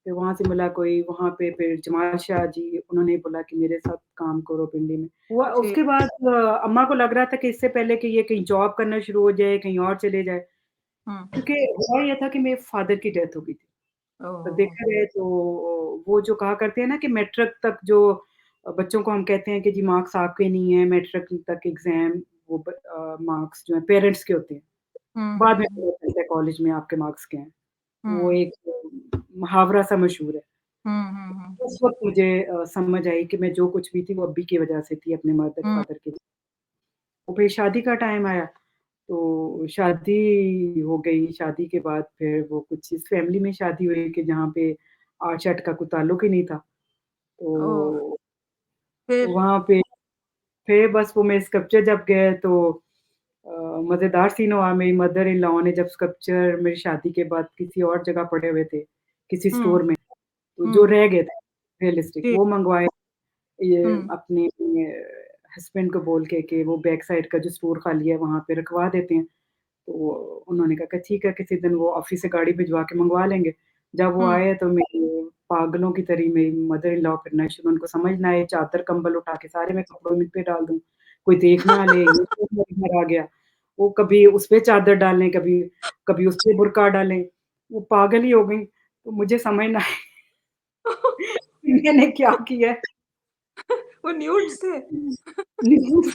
फिर वहाँ से मिला कोई वहाँ पे फिर जमाल शाह जी, उन्होंने बोला कि मेरे साथ काम करो पिंडी में। हुआ जी, उसके बाद अम्मा को लग रहा था कि इससे पहले कि ये कहीं जॉब करना शुरू हो जाए, कहीं और चले जाए, हुँ, क्योंकि हुआ ये था कि मेरे फादर की डेथ हो गई थी। तो ओह! देखा जाए तो वो जो कहा करते हैं ना कि मैट्रिक तक जो बच्चों को हम कहते हैं कि जी मार्क्स आपके नहीं है, मैट्रिक तक एग्ज़ाम वो मार्क्स जो हैं पेरेंट्स के होते हैं। हुँ, बाद हुँ, में हुँ, पता चलता है कॉलेज में आपके मार्क्स क्या हैं। वो हुँ। एक मुहावरा सा मशहूर है। हुँ, हुँ, हुँ। उस वक़्त मुझे समझ आई कि मैं जो कुछ भी थी वो अब्बी की वज़ह से थी, अपने हुँ, मदर-फ़ादर की। और फिर शादी का टाइम आया, तो शादी हो गई, शादी के बाद फिर वो कुछ इस फ़ैमिली में शादी हुई कि जहाँ पे आर्ट-शार्ट का कोई ताल्लुक ही नहीं था। ओह! तो फिर? वहाँ पे फिर बस वो मैं स्कल्पचर जब गए तो अ, मज़ेदार सीन हुआ मेरी मदर इन लॉ ने जब स्कल्पचर मेरी शादी के बाद किसी और जगह पड़े हुए थे, किसी स्टोर हुँ, में, तो जो हुँ। रह गए थे रियलिस्टिक जी। वो मँगवाए ये हुँ, अपने हस्बैंड को बोल के कि वो बैक साइड का जो स्टोर खाली है वहाँ पे रखवा देते हैं। तो उन्होंने कहा कि ठीक है, किसी दिन वो ऑफ़िस से गाड़ी भिजवा के मँगवा लेंगे। जब वो हुँ। आए तो मेरी पागलों की तरह मेरी मदर इन लॉ फिरना शुरू उनको समझ ना आए चादर-कंबल उठा के सारे मैं कपड़ों में पे डाल दूँ। कोई देख ना ले, ये क्यों मेरे घर आ गया। वो कभी उस पे चादर डालें, कभी कभी उस पे बुर्का डालें। वो पागल ही हो गईं। तो मुझे समझ ना आए मैंने क्या किया है। वो न्यूड्स थे? न्यूज़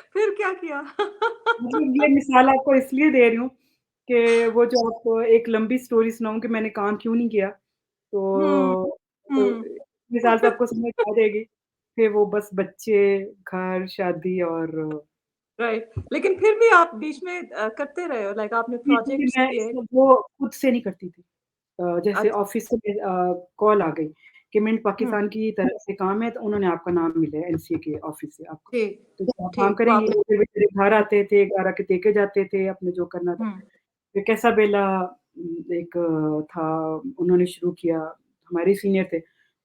फिर क्या किया? मतलब ये मिसाल आपको इसलिए दे रही हूँ कि वो जो आपको एक लंबी स्टोरी सुनाऊँ कि मैंने काम क्यों नहीं किया, हुँ, तो हुँ। मिसाल से आपको समझ आ जाएगी। फिर वो बस बच्चे, घर, शादी और राइट, लेकिन फिर भी आप बीच में करते रहे हो लाइक आपने जी, क्योंकि प्रोजेक्ट्स मैं किए। वो खुद से नहीं करती थी। जैसे अच्छा, ऑफ़िस से कॉल आ गई कि मिंट हुँ, पाकिस्तान की तरफ से काम है, तो उन्होंने आपका नाम मिला है एनसीए के ऑफ़िस से आपको। ठीक, तो जो आप काम ठीक, तो करेंगे आपने फिर बेचारे घर आते थे, घर आके दे के जाते थे अपने जो करना था। हुँ, फिर कैसा बेला एक था उन्होंने शुरू किया, हमारे सीनियर थे,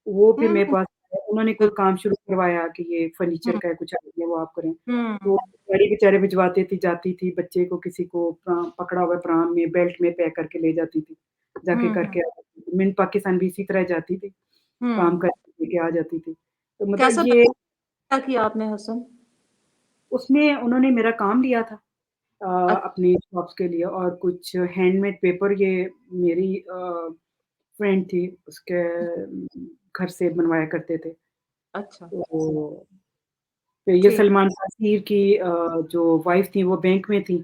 वो फिर मेरे हुँ, पास आए, उन्होंने कोई बिल्कुल, काम शुरू करवाया कि ये फर्नीचर हुँ, का है कुछ आइडिया वो आप करें। हुँ, तो गाड़ी बेचारे भिजवाती थी, जाती थी, बच्चे को किसी को पकड़ा हुआ है प्राण में, बेल्ट में पैक करके ले जाती थी, जाके हुँ, हुँ, करके आ जाती थी। मिन्ट पाकिस्तान भी इसी तरह जाती थी, काम हुँ। करके लेके आ जाती थी। तो मतलब कैसा ये क्या किया आपने हसन? उसमें उन्होंने मेरा काम लिया था अ अपनी शॉप्स के लिए और कुछ हैंडमेड पेपर ये मेरी फ्रेंड थी, उसके घर से बनवाया करते थे। अच्छा, तो फिर ये ठीक, सलमान तासीर की जो वाइफ़ थी वो बैंक में थी,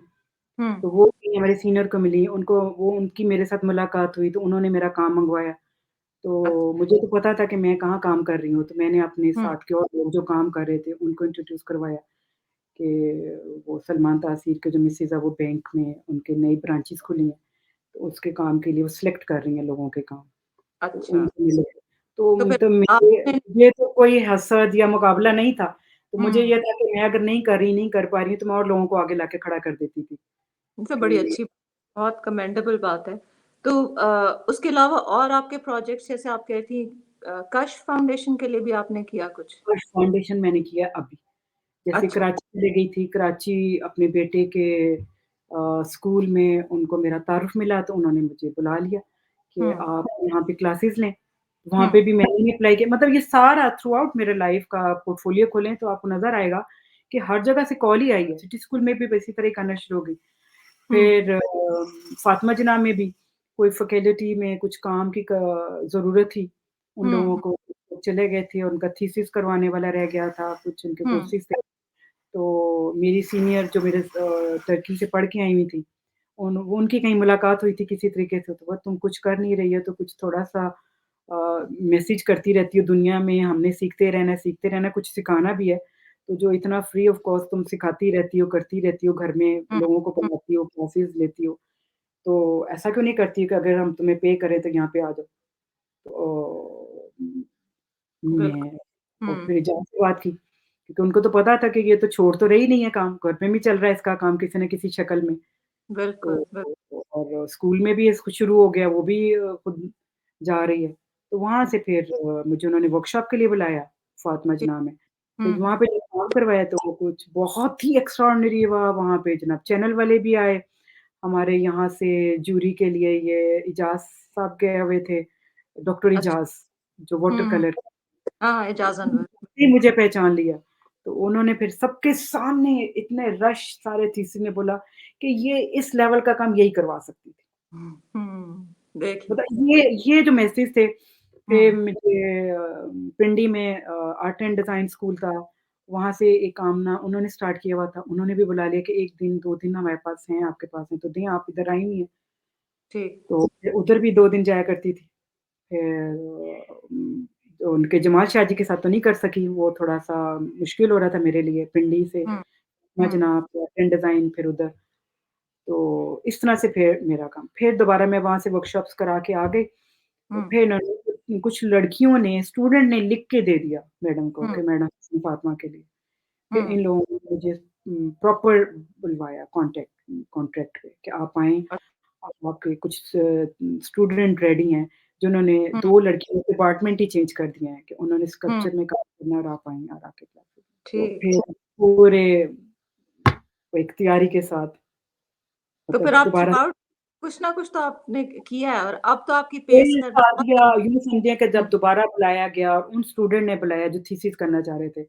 हुँ, तो वो भी हमारे सीनियर को मिली, उनकी मेरे साथ मुलाकात हुई, तो उन्होंने मेरा काम मँगवाया। तो अच्छा, मुझे तो पता था कि मैं कहाँ काम कर रही हूँ, तो मैंने अपने हुँ, साथ के और लोग जो काम कर रहे थे, उनको इंट्रोड्यूस करवाया कि वो सलमान तासीर के जो मिसेज़ है वो बैंक में उनके नई ब्रांचेज़ खुली हैं, तो उसके काम के लिए वो सिलेक्ट कर रही हैं लोगों के काम। तो अच्छा, उनसे मिले। तो तो फिर मतलब मेरे आपने ये तो कोई हसद या मुकाबला नहीं था। तो मुझे हुँ, ये था कि मैं अगर नहीं कर रही, नहीं कर पा रही हूँ, तो मैं और लोगों को आगे लाके खड़ा कर देती थी ये तो बड़ी कि अच्छी बहुत कमेंडेबल बात है। तो उसके अलावा और आपके प्रोजेक्ट्स जैसे आप कह रही थी कश फाउंडेशन के लिए भी आपने किया कुछ? फर्स्ट फाउंडेशन मैंने किया अभी। जैसे अच्छा, कराची चली गई थी, कराची अपने बेटे के स्कूल में उनको मेरा तारुफ़ मिला तो उन्होंने मुझे बुला लिया कि हुँ, आप यहाँ पे क्लासेस लें। वहाँ हुँ, पे भी मैंने ही अप्लाई किया मतलब ये सारा थ्रू आउट मेरे लाइफ़ का पोर्टफ़ोलियो खोलें तो आपको नज़र आएगा कि हर जगह से कॉल ही आई है। सिटी स्कूल में भी इसी तरह ही करना शुरू हो गई। हुँ, फिर फ़ातिमा जिन्ना में भी कोई फैकल्टी में कुछ काम की क ज़रूरत थी, उन हुँ, लोगों हुँ, को चले गए थे, उनका थीसिस करवाने वाला रह गया था, कुछ उनके हुँ, कोर्सेज़ थे। तो मेरी सीनियर जो मेरे टर्की से पढ़ के आई हुई थी, वो उनकी कहीं मुलाकात हुई थी किसी तरीके से, तो बोला तुम कुछ कर नहीं रही हो तो कुछ थोड़ा-सा मैसेज करती रहती हो दुनिया में, हमने सीखते रहना, कुछ सिखाना भी है। तो जो इतना फ्री ऑफ कॉस्ट तुम सिखाती रहती हो, करती रहती हो, घर में हुँ, लोगों को हुँ, पढ़ाती हो, क्लासेस लेती हो, तो ऐसा क्यों नहीं करती कि अगर हम तुम्हें पे करें तो यहाँ पे आ जाओ। तो बिल्कुल, मैं और हुँ, फिर एजाज़ से बात की, क्योंकि उनको तो पता था कि ये तो छोड़ तो रही नहीं है काम, घर पे भी चल रहा है इसका काम किसी न किसी शक्ल में। बिल्कुल, तो बिल और स्कूल में भी इसको शुरू हो गया, वो भी खुद जा रही है। तो वहाँ से फिर मुझे उन्होंने वर्कशॉप के लिए बुलाया, फ़ातिमा जी, जिन्ना में। हुँ, तो वहाँ हुँ, पे जब काम करवाया तो वो कुछ बहुत ही एक्स्ट्राऑर्डिनरी हुआ वहाँ पे जनाब, चैनल वाले भी आए, हमारे यहाँ से जूरी के लिए ये इजाज़ साहब गए हुए थे, डॉक्टर अच्छा, इजाज़, जो हुँ, वाटर हुँ, कलर हाँ, हाँ, एजाज़ अनवर, ने मुझे पहचान लिया। तो उन्होंने फिर सबके सामने इतने रश सारे थीसिस में बोला कि ये इस लेवल का काम यही करवा सकती थी। हुँ, देखिए, मतलब ये जो मैसेज थे, फिर हुँ, मुझे पिंडी में आर्ट एंड डिज़ाइन स्कूल था, वहाँ से एक काम ना उन्होंने स्टार्ट किया हुआ था, उन्होंने भी बुला लिया कि 1 दिन, 2 दिन हमारे पास हैं, आपके पास हैं तो दें, आप इधर आई नहीं हैं। ठीक। तो फिर उधर भी 2 दिन जाया करती थी। फिर तो उनके जमाल शाह जी के साथ तो नहीं कर सकी, वो थोड़ा-सा मुश्किल हो रहा था मेरे लिए, पिंडी से हुँ, हुँ, मजना, फैशन डिज़ाइन फिर उधर। तो इस तरह से फिर मेरा काम फिर दोबारा मैं वहाँ से वर्कशॉप्स करा के आ गई। तो हुँ, फिर इन्होंने कुछ लड़कियों ने स्टूडेंट ने लिख के दे दिया मैडम को हुँ, कि मैडम फातिमा के लिए। फिर इन हुँ। लोगों ने मुझे प्रॉपर बुलवाया कॉन्ट्रैक्ट पे कि आप आएँ, अ, आपके कुछ स्टूडेंट रेडी हैं, जिन्होंने हुँ, 2 लड़कियों के डिपार्टमेंट ही चेंज कर दिए हैं कि उन्होंने हुँ, स्कल्पचर में काम करना और आप आएँ और आके क्लास लें। तो ठीक। फिर पूरे एक तैयारी के साथ तो फिर मतलब आप थ्रू दोबारा आउट कुछ ना कुछ तो आपने किया है और अब तो आपकी पेस फिर कर बहुत शादियाँ यूँ समझिए कि हुँ, जब दोबारा बुलाया गया और उन स्टूडेंट ने बुलाया जो थीसिस करना चाह रहे थे।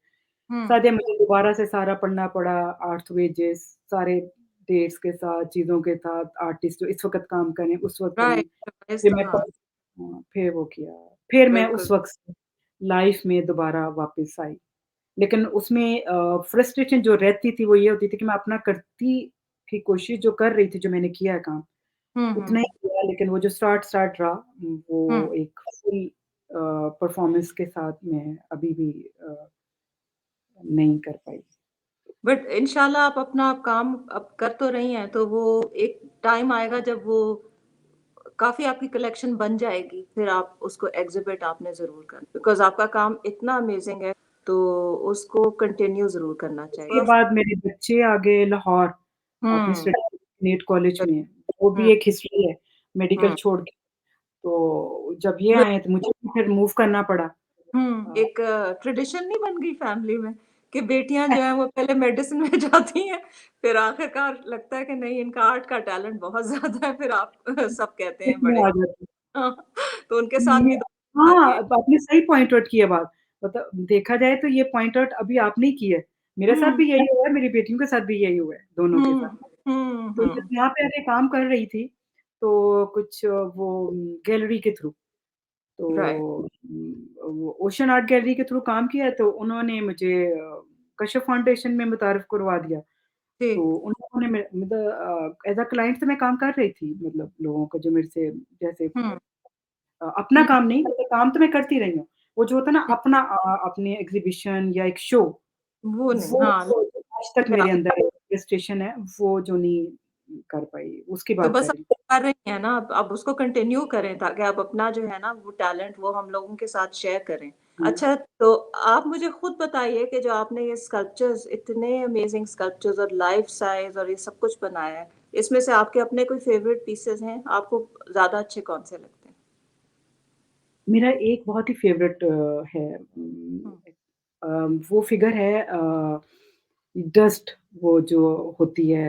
हुँ। शायद मुझे दोबारा से सारा पढ़ना पड़ा, आर्ट वेजेस सारे डेट्स के साथ, चीज़ों के साथ, आर्टिस्ट जो इस वक़्त काम करें, उस वक़्त करें। राइट, राइस फिर तो मैं हाँ, फिर वो किया। फिर मैं बिल्कुल। उस वक़्त से लाइफ़ में दोबारा वापस आई। लेकिन उसमें फ्रस्ट्रेशन जो रहती थी, वो ये होती थी कि मैं अपना करती की कोशिश जो कर रही थी, जो मैंने किया है काम, हुँ, उतना ही हुँ, किया लेकिन वो जो स्टार्ट स्टार्ट रहा हुँ। वो एक फुल परफ़ॉर्मेंस के साथ मैं अभी भी नहीं कर पाई। बट इंशाल्लाह आप अपना काम अब कर तो रही हैं, तो वो एक टाइम आएगा जब वो काफ़ी आपकी कलेक्शन बन जाएगी, फिर आप उसको एग्ज़िबिट आपने ज़रूर करना बिकॉज़ आपका काम इतना अमेज़िंग है, तो उसको कंटिन्यू ज़रूर करना उसके चाहिए। बाद मेरे बच्चे आ गए लाहौर, अपने हुँ, स्टडी नीट कॉलेज बिल में, वो हुँ, भी एक हिस्ट्री है, मेडिकल हुँ। छोड़ के। तो जब ये वे आए तो मुझे भी फिर मूव करना पड़ा। अ, एक ट्रेडिशन नहीं बन गई फैमिली में कि बेटियाँ जो हैं वो पहले मेडिसिन में जाती हैं, फिर आखिरकार लगता है कि नहीं इनका आर्ट का टैलेंट बहुत ज़्यादा है, फिर आप सब कहते हैं इसमें बड़े आ जाती हाँ, तो उनके साथ मैं भी तो हाँ, आती है। अब आपने सही पॉइंट आउट किया बात। मतलब देखा जाए तो ये पॉइंट आउट अभी आपने ही की है। मेरे साथ हुँ, भी यही हुआ है, मेरी बेटियों के साथ भी यही हुआ है, दोनों के साथ। हुँ, हुँ, तो जब हुँ। यहाँ पे आके काम कर रही थी, तो कुछ वो गैलरी के थ्रू तो राइट, वो ओशन आर्ट गैलरी के थ्रू काम किया तो उन्होंने मुझे कशिफ फाउंडेशन में मुतारिफ करवा दिया। तो ठीक। उन लोगों ने मतलब एज़ अ क्लाइंट से मैं काम कर रही थी मतलब लोगों को जो मेरे से जैसे हुँ, अपना हुँ, काम नहीं मतलब काम तो मैं करती रही हूँ। वो जो होता है ना ठीक। अपना अपने एग्ज़िबिशन या एक शो वो नहीं, वो हाँ, जो आज तक क्या मेरे अंदर फ्रस्ट्रेशन है, वो जो नहीं कर पाई, उसकी तो बात बस कर रही आप कर रही हैं ना, आप उसको कंटिन्यू करें ताकि आप अपना जो है ना वो टैलेंट वो हम लोगों के साथ शेयर करें। हूँ। अच्छा, तो आप मुझे खुद बताइए कि जो आपने ये स्कल्पचर्स इतने अमेजिंग स्कल्पचर्स और लाइफ साइज़ और ये सब कुछ बनाया है, इसमें से आपके अपने कोई फ़ेवरेट पीसेज़ हैं? आपको ज़्यादा अच्छे कौन-से लगते हैं? मेरा एक बहुत ही फ़ेवरेट है हुँ, वो फ़िगर है डस्ट वो जो होती है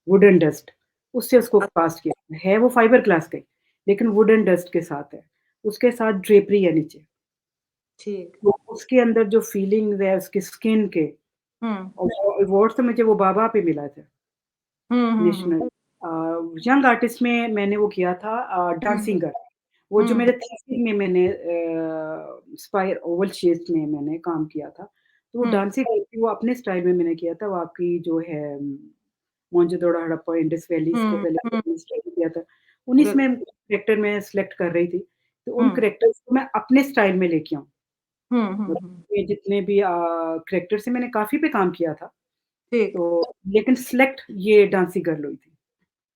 वुडन डस्ट, उससे उसको कास्ट किया है वो फाइबर ग्लास का ही, लेकिन वुडन डस्ट के साथ है। उसके साथ ड्रेपरी है नीचे, ठीक। तो उसके अंदर जो फीलिंग्स है उसकी स्किन के हुँ, और वो अवार्ड तो मुझे वो बाबा पे मिला था, हुँ, हुँ, हुँ, नेशनल यंग आर्टिस्ट में मैंने वो किया था हुँ, डांसिंग गर्ल। वो जो हुँ, मेरे थीसिस में मैंने स्पायर ओवल शेप्स में मैंने काम किया था। तो वो हुँ, डांसिंग गर्ल थी, वो अपने स्टाइल में मैंने किया था। वो आपकी जो है मोहनजोदड़ो हड़प्पा, इंडस वैलीज़ के हुँ, हुँ, पहले स्टाइल किया था। उन्हीं बिल्कुल। में कैरेक्टर मैं सिलेक्ट कर रही थी। तो उन हुँ, कैरेक्टर्स को मैं अपने स्टाइल में लेके आऊँ। हुँ, हुँ, हुँ, मतलब ये जितने भी कैरेक्टर्स हैं मैंने काफ़ी पे काम किया था। ठीक, तो लेकिन सिलेक्ट ये डांसिंग गर्ल हुई थी।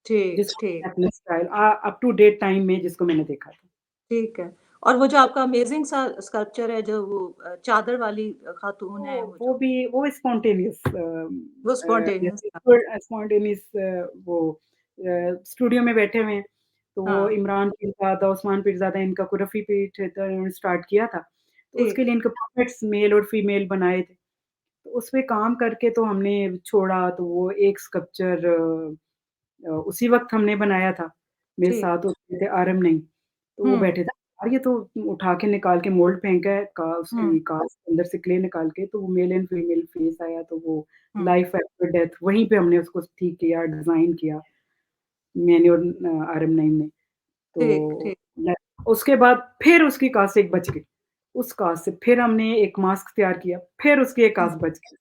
ठीक, जिसको ठीक। मैंने अपने style up to date time में जिसको मैंने देखा था। ठीक है। और वो जो आपका अमेज़िंग सा स्कल्पचर है जो वो चादर वाली खातून है वो जो वो स्पॉन्टेनियस वो स्पॉन्टेनियस जैसे था। स्पॉन्टेनियस वो स्टूडियो में बैठे हुए हैं, तो वो हाँ, इमरान पीरज़ादा, उस्मान पीरज़ादा इनका कोई रफ़ी पीर थिएटर इन्होंने स्टार्ट किया था। तो उसके ठीक, लिए इनको पुपेट्स मेल और फीमेल बनाए थे। तो उसपे काम करके तो हमने छोड़ा तो वो एक स्कल्पचर उसी वक़्त हमने बनाया था। मेरे ठीक। साथ उसमें थे आरम नईम, तो वो हुँ, बैठे थे। यार ये तो उठा के निकाल के मोल्ड फेंका है हुँ, उसकी कास्ट अंदर से क्ले निकाल के तो वो मेल एंड फीमेल फेस आया तो वो हुँ। लाइफ आफ्टर डेथ वहीं पे हमने उसको ठीक किया, डिज़ाइन किया, मैंने और आरम नईम ने। ठीक, तो ठीक। ल उसके बाद फिर उसकी कास्ट एक बच गई। उस काज से फिर हमने एक मास्क तैयार किया, फिर उसकी एक हुँ, काज बच गई।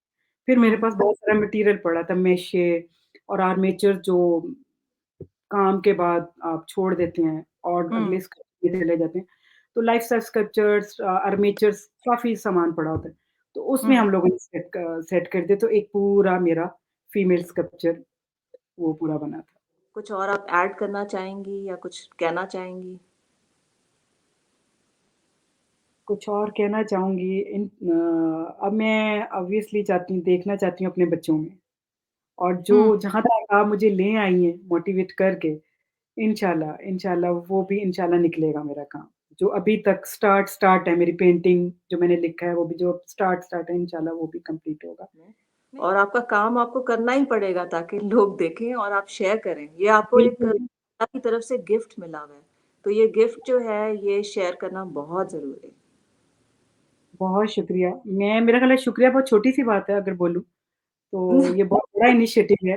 फिर मेरे हुँ, पास बहुत सारा मटीरियल पड़ा था, मेशे और आर्मेचर जो काम के बाद आप छोड़ देते हैं और अगले हुँ, स्टेप में चले जाते हैं। तो लाइफ साइज़ स्कल्पचर्स आर्मेचर्स काफ़ी सामान पड़ा होता है। तो उसमें हुँ। हम लोगों ने सेट कर दिया, तो एक पूरा मेरा फीमेल स्कल्पचर वो पूरा बना था। कुछ और आप ऐड करना चाहेंगी या कुछ कहना चाहेंगी? कुछ और कहना चाहूँगी अब मैं ऑब्वियसली देखना चाहती हूँ अपने बच्चों में और जो हुँ, जहाँ तक आप मुझे ले आई हैं मोटिवेट करके, इंशाल्लाह वो भी इंशाल्लाह निकलेगा मेरा काम। जो अभी तक स्टार्ट है मेरी पेंटिंग जो मैंने लिखा है वो भी जो स्टार्ट है इंशाल्लाह वो भी कंप्लीट होगा। और आपका काम आपको करना ही पड़ेगा ताकि लोग देखें और आप शेयर करें। ये आपको एक बिल्कुल, अल्लाह की तरफ से गिफ्ट मिला हुआ है। तो ये गिफ्ट जो है ये शेयर करना बहुत ज़रूरी है। बहुत शुक्रिया। मेरा ख़्याल है शुक्रिया बहुत छोटी-सी बात है अगर बोलूँ, तो ये बहुत बड़ा इनिशिएटिव है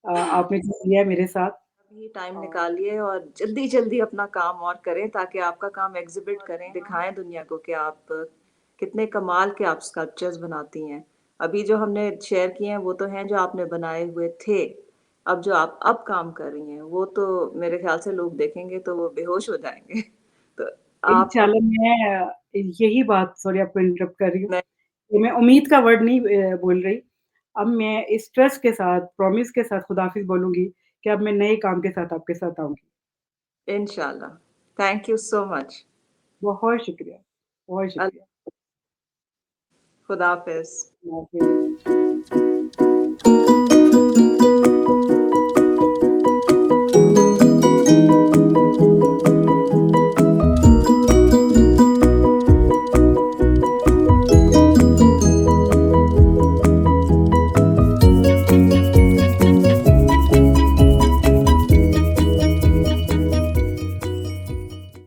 आपने जो किया है मेरे साथ अभी टाइम और निकालिए और जल्दी-जल्दी अपना काम और करें ताकि आपका काम एग्ज़िबिट करें, दिखाएँ दुनिया को कि आप कितने कमाल के आप स्कल्पचर्स बनाती हैं। अभी जो हमने शेयर किए हैं वो तो हैं जो आपने बनाए हुए थे। अब जो आप अब काम कर रही हैं वो तो मेरे ख़्याल से लोग देखेंगे तो वो बेहोश हो जाएँगे। तो आप अब इंशाल्लाह मैं यही बात सॉरी आपको इंटरप्ट कर रही हूँ। मैं ये मैं उम्मीद का वर्ड नहीं बोल रही। अब मैं इस ट्रस्ट के साथ, प्रॉमिस के साथ खुदाफ़िज़ बोलूँगी कि अब मैं नए काम के साथ आपके साथ आऊँगी। इंशाल्लाह। Thank you so much. बहुत शुक्रिया, बहुत अल शुक्रिया। खुदा हाफ़िज़। अल्लाह हाफ़िज़।